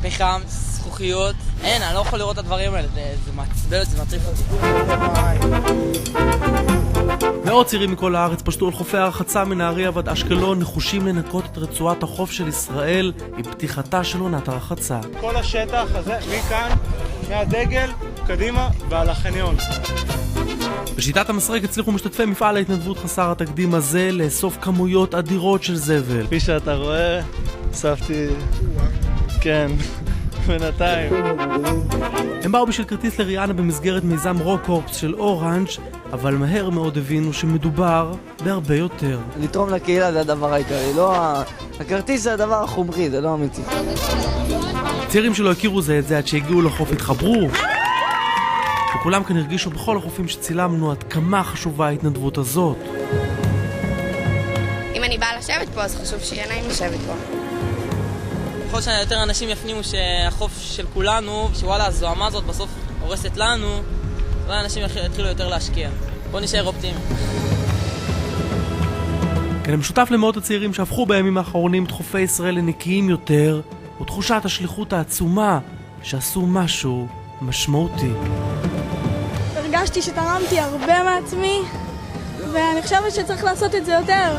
פחם, זכוכיות. אין, אני לא יכול לראות את הדברים האלה, זה מעצבן, זה מטריף אותי. מאות צעירים מכל הארץ פשטו על חופי הרחצה מנהריה ועד אשקלון, נחושים לנקות את רצועת החוף של ישראל עם פתיחתה של עונת הרחצה. כל השטח הזה, מכאן, מהדגל, קדימה ועל החניון. בשיטת המסרק הצליחו משתתפי מפעל ההתנדבות חסר התקדים הזה לאסוף כמויות אדירות של זבל. כפי שאתה רואה, אספתי... כן, בינתיים. הם באו בשביל כרטיס לריאנה במסגרת מיזם רוקורפס של אורנג', אבל מהר מאוד הבינו שמדובר בהרבה יותר. לתרום לקהילה זה הדבר העיקרי, לא... הכרטיס זה הדבר החומרי, זה לא אמיתי. צעירים שלא הכירו זה את זה עד שהגיעו לחוף התחברו. וכולם כאן הרגישו בכל החופים שצילמנו עד כמה חשובה ההתנדבות הזאת. אם אני באה לשבת פה, אז חשוב שיהיה נעים לשבת פה. ככל שיותר אנשים יפנימו שהחוף של כולנו, שוואלה, הזוהמה הזאת בסוף הורסת לנו, אולי אנשים יתחילו יותר להשקיע. בוא נשאר אופטימי. כן, המשותף למאות הצעירים שהפכו בימים האחרונים את חופי ישראל לנקיים יותר, ותחושת השליחות העצומה שעשו משהו משמעותי. הרגשתי שתרמתי הרבה מעצמי, ואני חושבת שצריך לעשות את זה יותר.